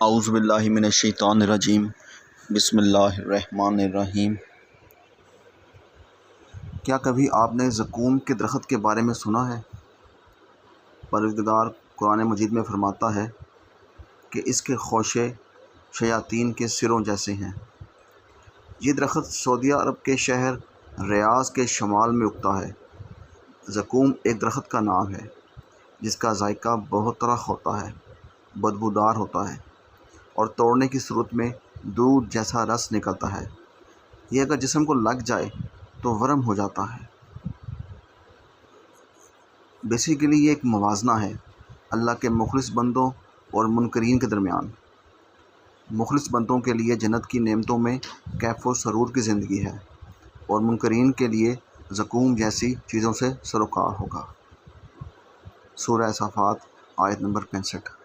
اعوذ باللہ من الشیطان الرجیم بسم اللہ الرحمن الرحیم۔ کیا کبھی آپ نے زقوم کے درخت کے بارے میں سنا ہے؟ پروردگار قرآن مجید میں فرماتا ہے کہ اس کے خوشے شیاطین کے سروں جیسے ہیں۔ یہ درخت سعودیہ عرب کے شہر ریاض کے شمال میں اگتا ہے۔ زقوم ایک درخت کا نام ہے جس کا ذائقہ بہت تلخ ہوتا ہے، بدبودار ہوتا ہے اور توڑنے کی صورت میں دودھ جیسا رس نکلتا ہے۔ یہ اگر جسم کو لگ جائے تو ورم ہو جاتا ہے۔ بیسیکلی یہ ایک موازنہ ہے اللہ کے مخلص بندوں اور منکرین کے درمیان۔ مخلص بندوں کے لیے جنت کی نعمتوں میں کیف و سرور کی زندگی ہے اور منکرین کے لیے زقوم جیسی چیزوں سے سروکار ہوگا۔ سورہ صافات آیت نمبر 65۔